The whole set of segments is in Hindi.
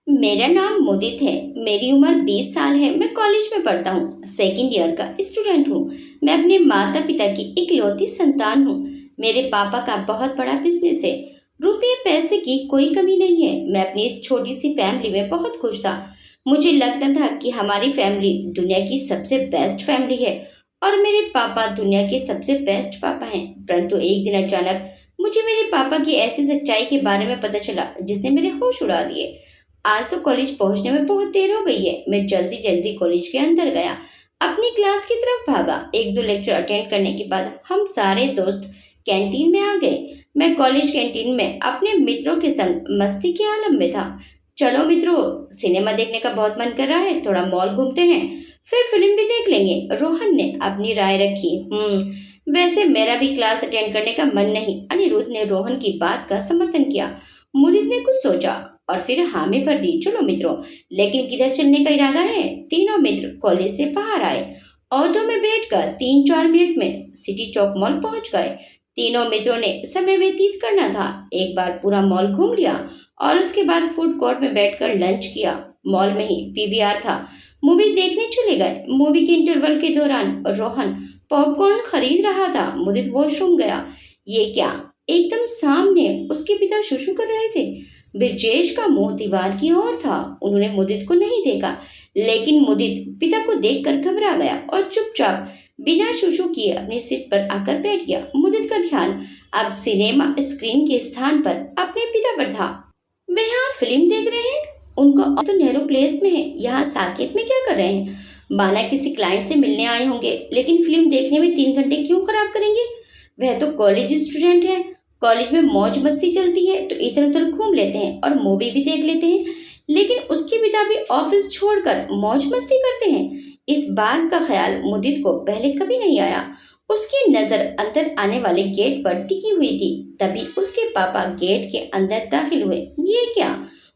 मेरा नाम मुदित है। मेरी उम्र 20 साल है। मैं कॉलेज में पढ़ता हूँ, सेकंड ईयर का स्टूडेंट हूँ। मैं अपने माता पिता की इकलौती संतान हूँ। मेरे पापा का बहुत बड़ा बिजनेस है। रुपये पैसे की कोई कमी नहीं है। मैं अपनी इस छोटी सी फैमिली में बहुत खुश था। मुझे लगता था कि हमारी फैमिली दुनिया की सबसे बेस्ट फैमिली है और मेरे पापा दुनिया के सबसे बेस्ट पापा हैं। परंतु एक दिन अचानक मुझे मेरे पापा की ऐसी सच्चाई के बारे में पता चला जिसने मेरे होश उड़ा दिए। आज तो कॉलेज पहुंचने में बहुत देर हो गई है। मैं जल्दी जल्दी कॉलेज के अंदर गया, अपनी क्लास की तरफ भागा। एक दो लेक्चर अटेंड करने के बाद हम सारे दोस्त कैंटीन में आ गए। मैं कॉलेज कैंटीन में अपने मित्रों के संग मस्ती के आलम में था। चलो मित्रों, सिनेमा देखने का बहुत मन कर रहा है, थोड़ा मॉल घूमते हैं, फिर फिल्म भी देख लेंगे, रोहन ने अपनी राय रखी। वैसे मेरा भी क्लास अटेंड करने का मन नहीं। अनिरुद्ध ने रोहन की बात का समर्थन किया। मुदित ने कुछ सोचा और फिर हामी भर दी। चलो मित्रों, लेकिन किधर चलने का इरादा है? तीनों मित्र कॉलेज से बाहर आए। ऑटो में बैठकर 3-4 मिनट में सिटी चौक मॉल पहुंच गए। तीनों मित्रों ने समय व्यतीत करना था। एक बार पूरा मॉल घूम लिया और उसके बाद फूड कोर्ट में बैठकर लंच किया। मॉल में ही पीवीआर था, मूवी देखने चले गए। मूवी के इंटरवल के दौरान रोहन पॉपकॉर्न खरीद रहा था। मुदित वॉशरूम गया। ये क्या, एकदम सामने उसके पिता शुशु कर रहे थे। ब्रजेश का मुंह दीवार की ओर था। उन्होंने मुदित को नहीं देखा, लेकिन मुदित पिता को देखकर घबरा गया और चुपचाप बिना शुशु किए अपनी सीट पर आकर बैठ गया। मुदित का ध्यान अब सिनेमा स्क्रीन के स्थान पर अपने पिता पर था। वे यहाँ फिल्म देख रहे हैं। उनका ऑफिस तो नेहरू प्लेस में है। यहाँ साकेत में क्या कर रहे हैं? माना किसी क्लाइंट से मिलने आए होंगे, लेकिन फिल्म देखने में 3 घंटे क्यों खराब करेंगे? वह तो कॉलेज स्टूडेंट है। कॉलेज में मौज मस्ती चलती है तो इधर उधर घूम लेते हैं और मूवी भी देख लेते हैं, लेकिन उसके पिता भी ऑफिस छोड़कर मौज मस्ती करते हैं। इस बात का ख्याल मुदित को पहले कभी नहीं आया। उसकी नजर अंदर आने वाले गेट पर टिकी हुई थी। तभी उसके पापा गेट के अंदर दाखिल हुए। ये क्या,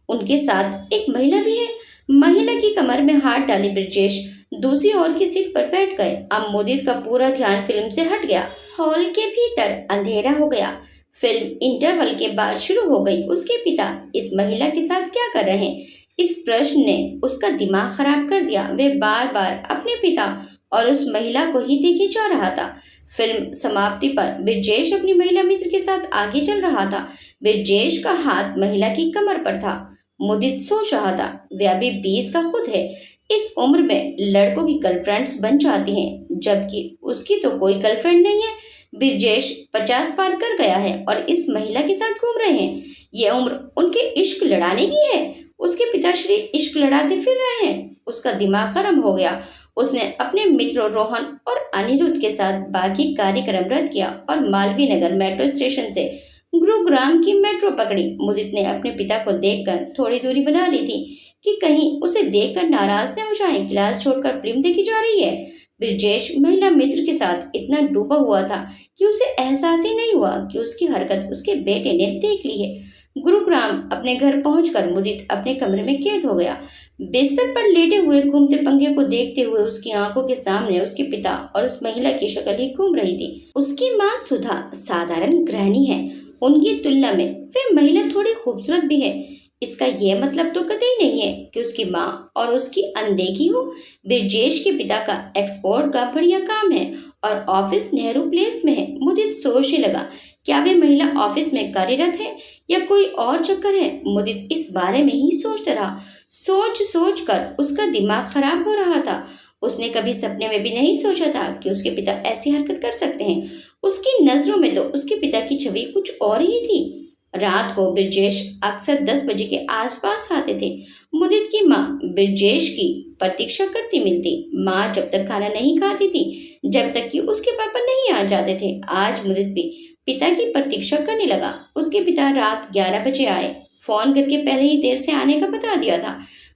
उनके साथ एक महिला भी है? महिला की कमर में हाथ डाले ब्रजेश दूसरी ओर की सीट पर बैठ गए। अब मुदित का पूरा ध्यान फिल्म से हट गया। हॉल के भीतर अंधेरा हो गया। फिल्म इंटरवल के बाद शुरू हो गई। उसके पिता इस महिला के साथ क्या कर रहे हैं, इस प्रश्न ने उसका दिमाग खराब कर दिया। वे बार बार अपने पिता और उस महिला को ही देखे जा रहा था। फिल्म समाप्ति पर ब्रजेश अपनी महिला मित्र के साथ आगे चल रहा था। ब्रजेश का हाथ महिला की कमर पर था। मुदित सोच रहा था, वे अभी 20 का खुद है। इस उम्र में लड़कों की गर्लफ्रेंड्स बन जाती हैं, जबकि उसकी तो कोई गर्लफ्रेंड नहीं है। ब्रजेश 50 पार कर गया है और इस महिला के साथ घूम रहे हैं। ये उम्र उनके इश्क लड़ाने की है। उसके पिताश्री इश्क लड़ाते फिर रहे हैं। उसका दिमाग खराब हो गया। उसने अपने मित्रों रोहन और अनिरुद्ध के साथ बाकी कार्यक्रम रद्द किया और मालवीय नगर मेट्रो स्टेशन से गुरुग्राम की मेट्रो पकड़ी। मुदित ने अपने पिता को देखकर थोड़ी दूरी बना ली थी कि कहीं उसे देखकर नाराज न हो जाए। क्लास छोड़कर फिल्म देखी जा रही है। ब्रजेश महिला मित्र के साथ इतना डूबा हुआ था कि उसे एहसास ही नहीं हुआ कि उसकी हरकत उसके बेटे ने देख ली है। गुरुग्राम अपने घर पहुंचकर मुदित अपने कमरे में कैद हो गया। बिस्तर पर लेटे हुए घूमते पंखे को देखते हुए उसकी आंखों के सामने उसके पिता और उस महिला की शक्ल ही घूम रही थी। उसकी माँ सुधा साधारण गृहिणी है। उनकी तुलना में वह महिला थोड़ी खूबसूरत भी है। इसका यह मतलब तो कतई नहीं है कि उसकी माँ और उसकी अनदेखी हो। ब्रजेश के पिता का एक्सपोर्ट का बढ़िया काम है और ऑफिस नेहरू प्लेस में है। मुदित सोचने लगा, क्या वे महिला ऑफिस में कार्यरत है या कोई और चक्कर है? मुदित इस बारे में ही सोचता रहा। सोच कर उसका दिमाग खराब हो रहा था। उसने कभी सपने में भी नहीं सोचा था कि उसके पिता ऐसी हरकत कर सकते हैं। उसकी नजरों में तो उसके पिता की छवि कुछ और ही थी। रात को ब्रजेश अक्सर 10 बजे के आसपास आते थे। मुदित की माँ ब्रजेश की प्रतीक्षा करती मिलती। माँ जब तक खाना नहीं खाती थी जब तक कि उसके पापा नहीं आ जाते थे। आज मुदित भी पिता की प्रतीक्षा करने लगा। उसके पिता रात 11 बजे आए। फोन करके पहले ही देर से आने का बता दिया था।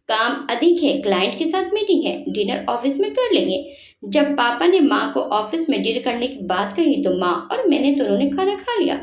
काम अधिक है, क्लाइंट के साथ मीटिंग है, डिनर ऑफिस में कर लेंगे। जब पापा ने माँ को ऑफिस में डिनर करने की बात कही तो माँ और मैंने दोनों ने खाना खा लिया।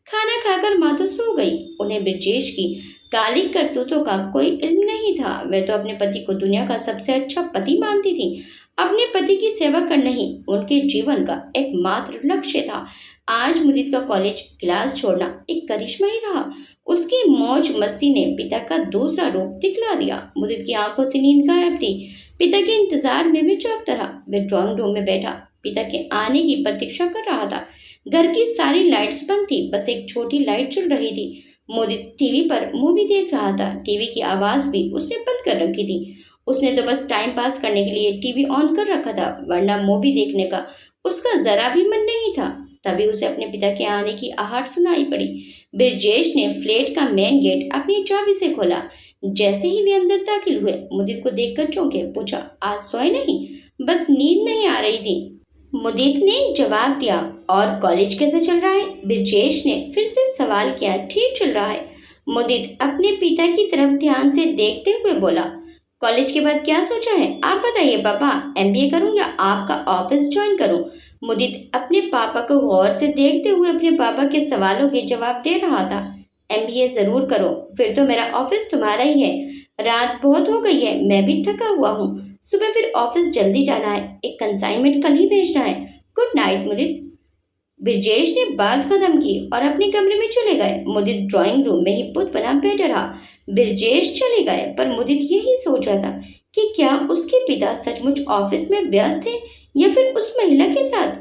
खाना खाकर माँ तो सो गई। उन्हें ब्रजेश की काली करतूतों का कोई इल्म नहीं था। वह तो अपने पति को दुनिया का सबसे अच्छा पति मानती थी। अपने पति की सेवा करना ही उनके जीवन का एकमात्र लक्ष्य था। आज मुदित का कॉलेज क्लास छोड़ना एक करिश्मा ही रहा। उसकी मौज मस्ती ने पिता का दूसरा रूप दिखला दिया। मुदित की आंखों से नींद गायब थी। पिता के इंतजार में भी जागता रहा। वह ड्राइंग रूम में बैठा पिता के आने की प्रतीक्षा कर रहा था। घर की सारी लाइट्स बंद थी, बस एक छोटी लाइट जल रही थी। मोदित टीवी पर मूवी देख रहा था। टीवी की आवाज भी उसने बंद कर रखी थी। उसने तो बस टाइम पास करने के लिए टीवी ऑन कर रखा था, वरना मूवी देखने का उसका जरा भी मन नहीं था। तभी उसे अपने पिता के आने की आहट सुनाई पड़ी। ब्रजेश ने फ्लैट का मेन गेट अपनी चाबी से खोला। जैसे ही वे अंदर दाखिल हुए, मुदित को देखकर चौंके। पूछा, आज सोए नहीं? बस नींद नहीं आ रही थी, मुदित ने जवाब दिया। और कॉलेज कैसे चल रहा है? ब्रजेश ने फिर से सवाल किया। ठीक चल रहा है, मुदित अपने पिता की तरफ ध्यान से देखते हुए बोला। कॉलेज के बाद क्या सोचा है? आप बताइए पापा, एमबीए करूं या आपका ऑफिस ज्वाइन करूं? मुदित अपने पापा को गौर से देखते हुए अपने पापा के सवालों के जवाब दे रहा था। एमबीए जरूर करो, फिर तो मेरा ऑफिस तुम्हारा ही है। रात बहुत हो गई है, मैं भी थका हुआ हूँ। सुबह फिर ऑफिस जल्दी जाना है, एक कंसाइनमेंट कल ही भेजना है। गुड नाइट मुदित। ब्रजेश ने बात खत्म की और अपने कमरे में चले गए। मुदित ड्राइंग रूम में ही बुत बना बैठा रहा। ब्रजेश चले गए, पर मुदित यही सोच रहा था कि क्या उसके पिता सचमुच ऑफिस में व्यस्त थे या फिर उस महिला के साथ।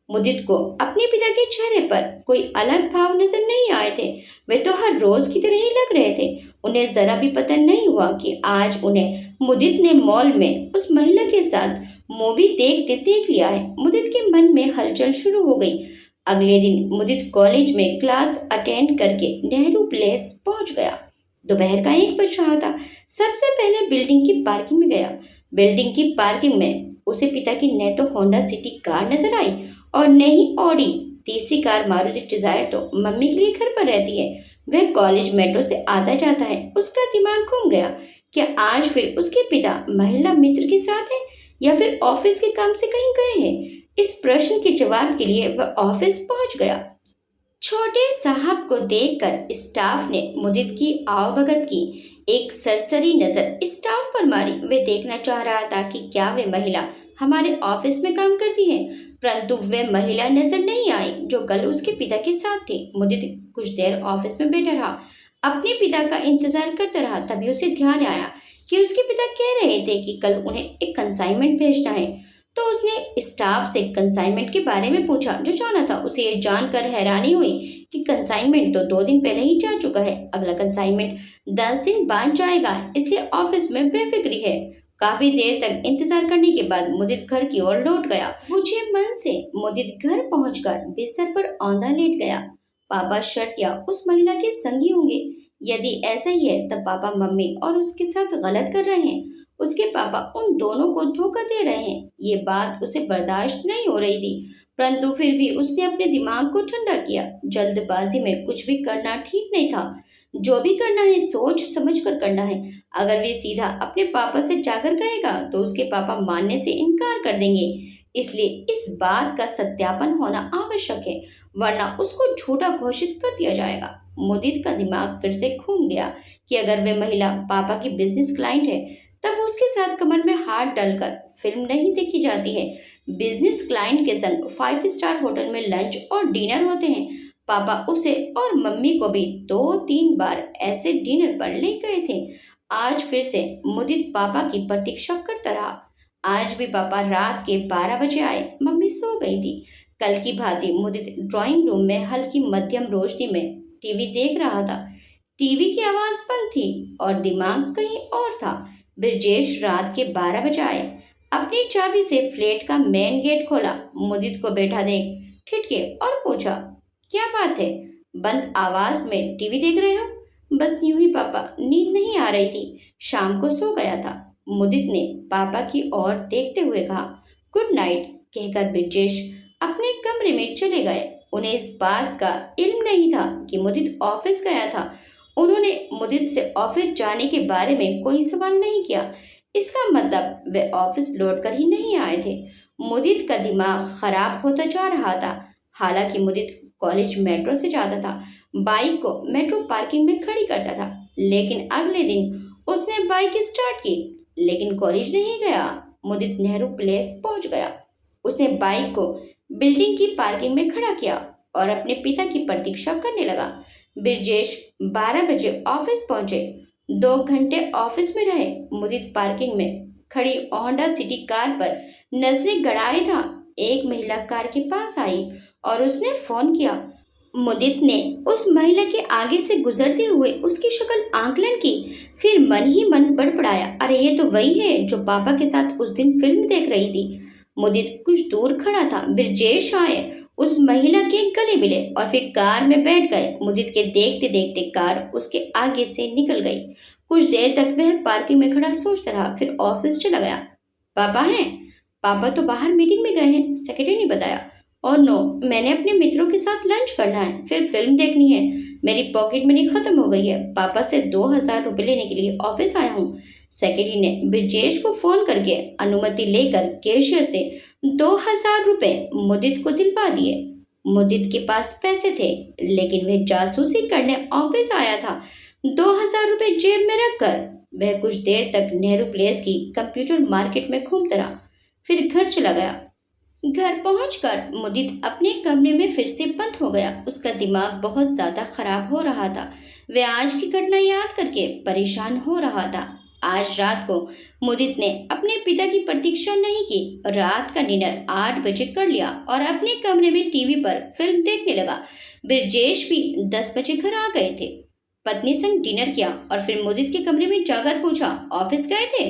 मुदित को अपने पिता के चेहरे पर कोई अलग भाव नजर नहीं आए थे। वे तो हर रोज की तरह ही लग रहे थे। उन्हें जरा भी पता नहीं हुआ कि आज उन्हें मुदित ने मॉल में उस महिला के साथ मूवी देखते देख लिया है। मुदित के मन में हलचल शुरू हो गई। अगले दिन मुदित कॉलेज में क्लास अटेंड करके नेहरू प्लेस पहुंच गया। दोपहर का 1 बज रहा था। सबसे पहले बिल्डिंग की पार्किंग में गया। बिल्डिंग की पार्किंग में उसे पिता की न तो होंडा सिटी कार नजर आई और न ही ऑडी। तीसरी कार मारुति डिजायर तो मम्मी के लिए घर पर रहती है। वह कॉलेज मेट्रो से आता जाता है। उसका दिमाग घूम गया। क्या आज फिर उसके पिता महिला मित्र के साथ है या फिर ऑफिस के काम से कहीं गए हैं? इस प्रश्न के जवाब के लिए वह ऑफिस पहुंच गया। छोटे साहब को देखकर स्टाफ ने मुदित की आवभगत की। एक सरसरी नजर स्टाफ पर मारी। वे देखना चाह रहा था कि क्या वे महिला हमारे ऑफिस में काम करती है, परंतु वे महिला नजर नहीं आई जो कल उसके पिता के साथ थी। मुदित कुछ देर ऑफिस में बैठा रहा, अपने पिता का इंतजार करता रहा। तभी उसे ध्यान आया कि उसके पिता कह रहे थे कि कल उन्हें एक कंसाइनमेंट भेजना है। तो उसने स्टाफ से कंसाइनमेंट के बारे में पूछा जो जाना था। उसे ये जानकर हैरानी हुई कि कंसाइनमेंट तो 2 दिन पहले ही जा चुका है। अगला कंसाइनमेंट 10 दिन बाद जाएगा, इसलिए ऑफिस में बेफिक्री है। काफी देर तक इंतजार करने के बाद मुदित घर की ओर लौट गया। मुझे मन से मुदित घर पहुंचकर बिस्तर पर औंधा लेट गया। पापा शर्तिया उस महिला के संगी होंगे। यदि ऐसा ही है तब पापा मम्मी और उसके साथ गलत कर रहे हैं। उसके पापा उन दोनों को धोखा दे रहे हैं। ये बात उसे बर्दाश्त नहीं हो रही थी, परंतु फिर भी उसने अपने दिमाग को ठंडा किया। जल्दबाजी में कुछ भी करना ठीक नहीं था। जो भी करना है सोच समझ कर करना है। अगर वे सीधा अपने पापा से जाकर कहेगा तो उसके पापा मानने से इनकार कर देंगे। इसलिए इस बात का सत्यापन होना आवश्यक है, वरना उसको झूठा घोषित कर दिया जाएगा। मुदित का दिमाग फिर से घूम गया कि अगर वे महिला पापा की बिजनेस क्लाइंट है तब उसके साथ कमर में हाथ डालकर फिल्म नहीं देखी जाती है। बिजनेस क्लाइंट के संग 5 स्टार होटल में लंच और डिनर होते हैं। पापा उसे और मम्मी को भी 2-3 बार ऐसे डिनर पर ले गए थे। आज फिर से मुदित पापा की प्रतीक्षा करता रहा। आज भी पापा रात के 12 बजे आए। मम्मी सो गई थी। कल की भांति मुदित ड्राइंग रूम में हल्की मध्यम रोशनी में टीवी देख रहा था। टीवी की आवाज बंद थी और दिमाग कहीं और था। ब्रजेश रात के 12 बजे आए। अपनी चाबी से फ्लैट का मेन गेट खोला। मुदित को बैठा देख ठिठके और पूछा, क्या बात है? बंद आवाज में टीवी देख रहे हो? बस यूं ही पापा, नींद नहीं आ रही थी, शाम को सो गया था। मुदित ने पापा की ओर देखते हुए कहा। गुड नाइट कहकर ब्रजेश अपने कमरे में चले गए। उन्हें इस बात का इल्म नहीं था कि मुदित ऑफिस गया था। उन्होंने मुदित से ऑफिस जाने के बारे में कोई सवाल नहीं किया। इसका मतलब वे ऑफिस लौटकर ही नहीं आए थे। मुदित का दिमाग खराब होता जा रहा था। हालांकि मुदित कॉलेज मेट्रो से जाता था, बाइक को मेट्रो पार्किंग में खड़ी करता था, लेकिन अगले दिन उसने बाइक स्टार्ट की लेकिन कॉलेज नहीं गया। मुदित नेहरू प्लेस पहुंच गया। उसने बाइक को बिल्डिंग की पार्किंग में खड़ा किया और अपने पिता की प्रतीक्षा करने लगा। ब्रजेश 12 बजे ऑफिस पहुंचे। 2 घंटे ऑफिस में रहे। मुदित पार्किंग में खड़ी होंडा सिटी कार पर नजरें गड़ाए था। एक महिला कार के पास आई और उसने फोन किया। मुदित ने उस महिला के आगे से गुजरते हुए उसकी शक्ल आंकलन की, फिर मन ही मन बड़बड़ाया, अरे ये तो वही है जो पापा के साथ उस दिन फिल्म देख रही थी। मुदित कुछ दूर खड़ा था। ब्रजेश आए, उस महिला के गले मिले और फिर कार में बैठ गए। मुदित के देखते देखते कार उसके आगे से निकल गई। कुछ देर तक वह पार्किंग में खड़ा सोचता रहा, फिर ऑफिस चला गया। पापा हैं? पापा तो बाहर मीटिंग में गए हैं, सेक्रेटरी ने बताया। और नो, मैंने अपने मित्रों के साथ लंच करना है, फिर फिल्म देखनी है। मेरी पॉकेट मनी खत्म हो गई है। पापा से 2000 रुपये लेने के लिए ऑफिस आया हूँ। सेक्रेटरी ने ब्रजेश को फोन करके अनुमति लेकर कैशियर से 2000 रुपये मुदित को दिलवा दिए। मुदित के पास पैसे थे, लेकिन वह जासूसी करने ऑफिस आया था। 2000 रुपये जेब में रखकर वह कुछ देर तक नेहरू प्लेस की कंप्यूटर मार्केट में घूमता रहा, फिर घर चला गया। घर पहुंचकर मुदित अपने कमरे में फिर से बंद हो गया। उसका दिमाग बहुत ज्यादा खराब हो रहा था। वह आज की घटना याद करके परेशान हो रहा था। आज रात को मुदित ने अपने पिता की प्रतीक्षा नहीं की। रात का डिनर 8 बजे कर लिया और अपने कमरे में टीवी पर फिल्म देखने लगा। ब्रजेश भी 10 बजे घर आ गए थे। पत्नी संग डिनर किया और फिर मुदित के कमरे में जाकर पूछा, ऑफिस गए थे?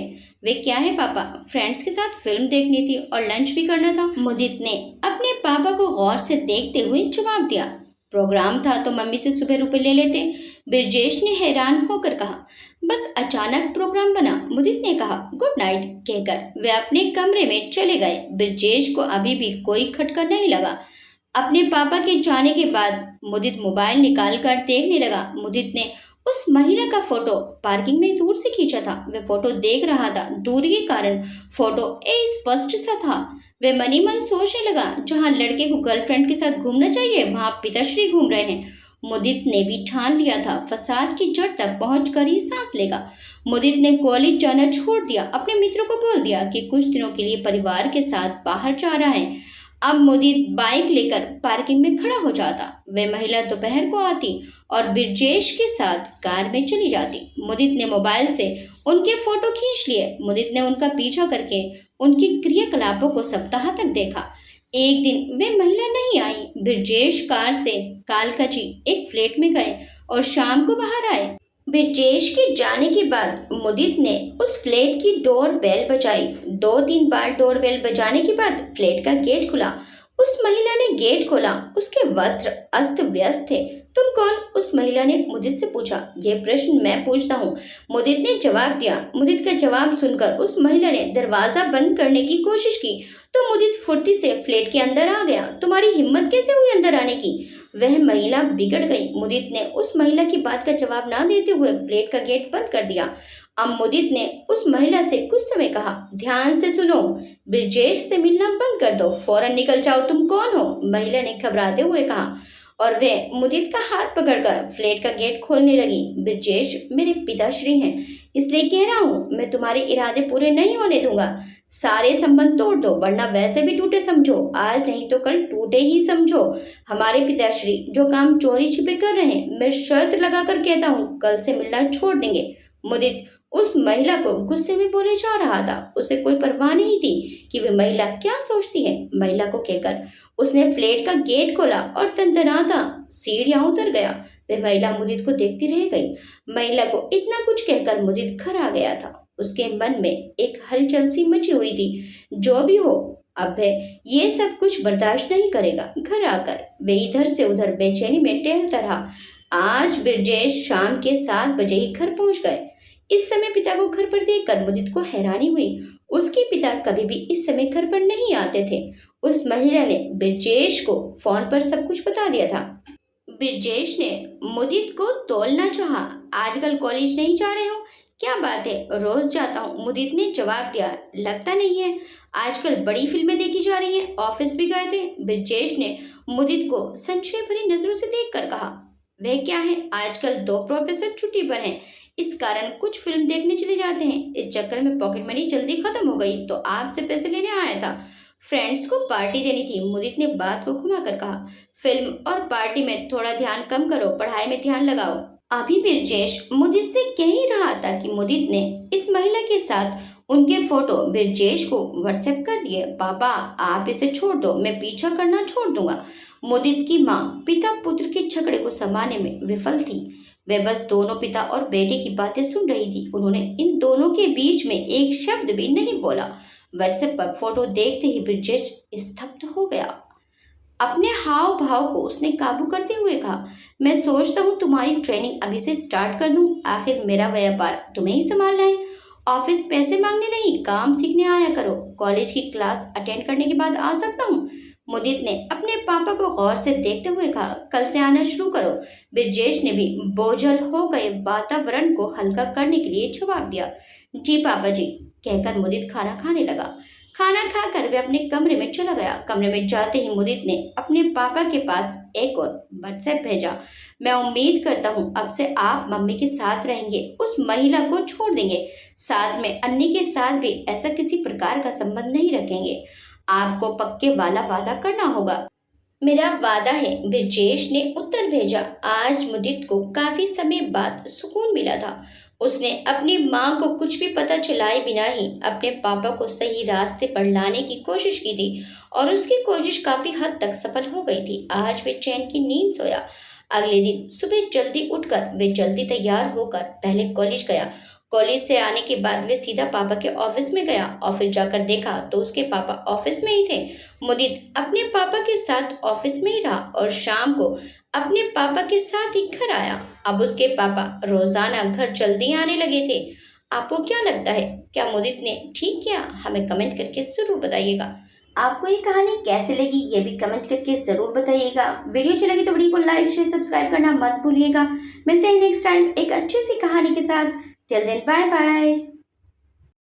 वे क्या है पापा, फ्रेंड्स के साथ फिल्म देखनी थी और लंच भी करना था। मुदित ने अपने पापा को गौर से देखते हुए जवाब दिया, प्रोग्राम था तो मम्मी से सुबह रुपए ले लेते। ब्रजेश ने हैरान होकर कहा, बस अचानक प्रोग्राम बना। मुदित ने कहा, गुड नाइट कहकर वे अपने कमरे में चले गए। ब्रजेश को अभी भी कोई खटका नहीं लगा। अपने पापा के जाने के बाद मुदित मोबाइल निकाल कर देखने लगा। मुदित ने उस महिला का फोटो पार्किंग में दूर से खींचा था। वह फोटो देख रहा था। दूरी के कारण फोटो स्पष्ट सा था। वह मनी मन सोचने लगा, जहां लड़के को गर्लफ्रेंड के साथ घूमना चाहिए वहां पिताश्री घूम रहे हैं। मुदित ने भी ठान लिया था फसाद की जड़ तक पहुंचकर ही सांस लेगा। मुदित ने कॉलेज जाना छोड़ दिया। अपने मित्रों को बोल दिया कि कुछ दिनों के लिए परिवार के साथ बाहर जा रहा है। अब मुदित बाइक लेकर पार्किंग में खड़ा हो जाता। वह महिला दोपहर को आती और ब्रजेश के साथ कार में चली जाती। मुदित ने मोबाइल से उनके फोटो खींच लिए। मुदित ने उनका पीछा करके उनकी क्रियाकलापों को सप्ताह तक देखा। एक दिन वे महिला नहीं आई। ब्रजेश कार से कालकाजी एक फ्लैट में गए और शाम को बाहर आए। ब्रजेश के जाने के बाद मुदित ने उस फ्लैट की डोर बेल बजाई। 2-3 बार डोर बेल बजाने के बाद फ्लैट का गेट खुला। उस महिला ने गेट खोला। उसके वस्त्र अस्त व्यस्त थे। तुम कौन? उस महिला ने मुदित से पूछा। यह प्रश्न मैं पूछता हूँ, मुदित ने जवाब दिया। मुदित का जवाब सुनकर उस महिला ने दरवाजा बंद करने की कोशिश की तो मुदित फुर्ती से फ्लैट के अंदर आ गया। तुम्हारी हिम्मत कैसे हुई अंदर आने की? वह महिला बिगड़ गई। मुदित ने उस महिला की बात का जवाब ना देते हुए फ्लैट का गेट बंद कर दिया। अब मुदित ने उस महिला से कुछ समय कहा, ध्यान से सुनो, ब्रजेश से मिलना बंद कर दो, फौरन निकल जाओ। तुम कौन हो? महिला ने घबराते हुए कहा और वे मुदित का हाथ पकड़कर फ्लैट का गेट खोलने लगी। ब्रजेश मेरे पिताश्री हैं, इसलिए कह रहा हूँ, मैं तुम्हारे इरादे पूरे नहीं होने दूंगा। सारे संबंध तोड़ दो, वरना वैसे भी टूटे समझो, आज नहीं तो कल टूटे ही समझो। हमारे पिताश्री जो काम चोरी छिपे कर रहे हैं, मैं शर्त लगाकर कहता हूँ कल से मिलना छोड़ देंगे। मुदित उस महिला को गुस्से में बोले जा रहा था। उसे कोई परवाह नहीं थी कि वह महिला क्या सोचती है। महिला को कहकर उसने फ्लैट का गेट खोला और तनतनाता सीढ़ियां उतर गया। वह महिला मुदित को देखती रह गई। महिला को इतना कुछ कहकर मुदित घर आ गया था। उसके मन में एक हलचल सी मची हुई थी। जो भी हो, अब वह ये सब कुछ बर्दाश्त नहीं करेगा। घर आकर वे इधर से उधर बेचैनी में टहलता रहा। आज ब्रजेश शाम के 7 बजे ही घर पहुंच गए। इस समय पिता को घर पर देखकर मुदित को हैरानी हुई। उसके पिता कभी भी इस समय घर पर नहीं आते थे। उस महिला ने ब्रजेश को फोन पर सब कुछ बता दिया था। ब्रजेश ने मुदित को तोलना चाहा। आजकल कॉलेज नहीं जा रहे हो? क्या बात है, रोज जाता हूँ, मुदित ने जवाब दिया। लगता नहीं है, आजकल बड़ी फिल्में देखी जा रही हैं, ऑफिस भी गए थे। ब्रजेश ने मुदित को संशय भरी नजरों से देखकर कहा, वह क्या है, आजकल 2 प्रोफेसर छुट्टी पर हैं, इस कारण कुछ फिल्म देखने चले जाते हैं। इस चक्कर में पॉकेट मनी जल्दी खत्म हो गई तो आपसे पैसे लेने आया था। फ्रेंड्स को पार्टी देनी थी, मुदित ने बात को घुमाकर कहा। फिल्म और पार्टी में थोड़ा ध्यान कम करो, पढ़ाई में ध्यान लगाओ। अभी ब्रजेश मुदित से कह ही रहा था कि मुदित ने इस महिला के साथ उनके फोटो ब्रजेश को व्हाट्सएप कर दिए। पापा आप इसे छोड़ दो, मैं पीछा करना छोड़ दूंगा। मुदित की माँ पिता पुत्र के झगड़े को संभालने में विफल थी। वे बस दोनों पिता और बेटे की बातें सुन रही थी। उन्होंने इन दोनों के बीच में एक शब्द भी नहीं बोला। व्हाट्सएप पर फोटो देखते ही ब्रजेश स्तब्ध हो गया। अपने हाव भाव को उसने काबू करते हुए कहा, मैं सोचता हूँ तुम्हारी ट्रेनिंग अभी से स्टार्ट कर दूँ। आखिर मेरा व्यापार तुम्हें ही संभालना है। ऑफिस पैसे मांगने नहीं, काम सीखने आया करो। कॉलेज की क्लास अटेंड करने के बाद आ सकता हूँ। मुदित ने अपने पापा को गौर से देखते हुए कहा, कल से आना शुरू करो। ब्रजेश ने भी बोझल हो गए वातावरण को हल्का करने के लिए जवाब दिया, जी पापा जी, कहकर मुदित खाना खाने लगा। खाना खाकर वे अपने कमरे में चला गया। कमरे में जाते ही मुदित ने अपने पापा के पास एक और व्हाट्सएप भेजा, मैं उम्मीद करता हूँ अब से आप मम्मी के साथ रहेंगे, उस महिला को छोड़ देंगे, साथ में अन्नी के साथ भी ऐसा किसी प्रकार का संबंध नहीं रखेंगे। आपको पक्के वाला वादा करना होगा। मेरा वादा है, ब्रजेश ने उत्तर भेजा। आज मुदित को काफी समय बाद सुकून मिला था। उसने अपनी माँ को कुछ भी पता चलाए बिना ही अपने पापा को सही रास्ते पर लाने की कोशिश की थी और उसकी कोशिश काफी हद तक सफल हो गई थी। आज वे चैन की नींद सोया। अगले दिन सुबह जल्दी उठकर वे जल्दी तैयार होकर पहले कॉलेज गया। कॉलेज से आने के बाद वे सीधा पापा के ऑफिस में गया। ऑफिस जाकर देखा तो उसके पापा ऑफिस में ही थे। मुदित अपने पापा के साथ ऑफिस में ही रहा और शाम को अपने पापा के साथ ही घर आया। अब उसके पापा रोजाना घर जल्दी आने लगे थे। आपको क्या लगता है, क्या मुदित ने ठीक किया? हमें कमेंट करके जरूर बताइएगा। आपको ये कहानी कैसे लगी ये भी कमेंट करके जरूर बताइएगा। वीडियो अच्छी लगी तो वीडियो को लाइक शेयर सब्सक्राइब करना मत भूलिएगा। मिलते हैं नेक्स्ट टाइम एक अच्छी सी कहानी के साथ। Till then bye bye.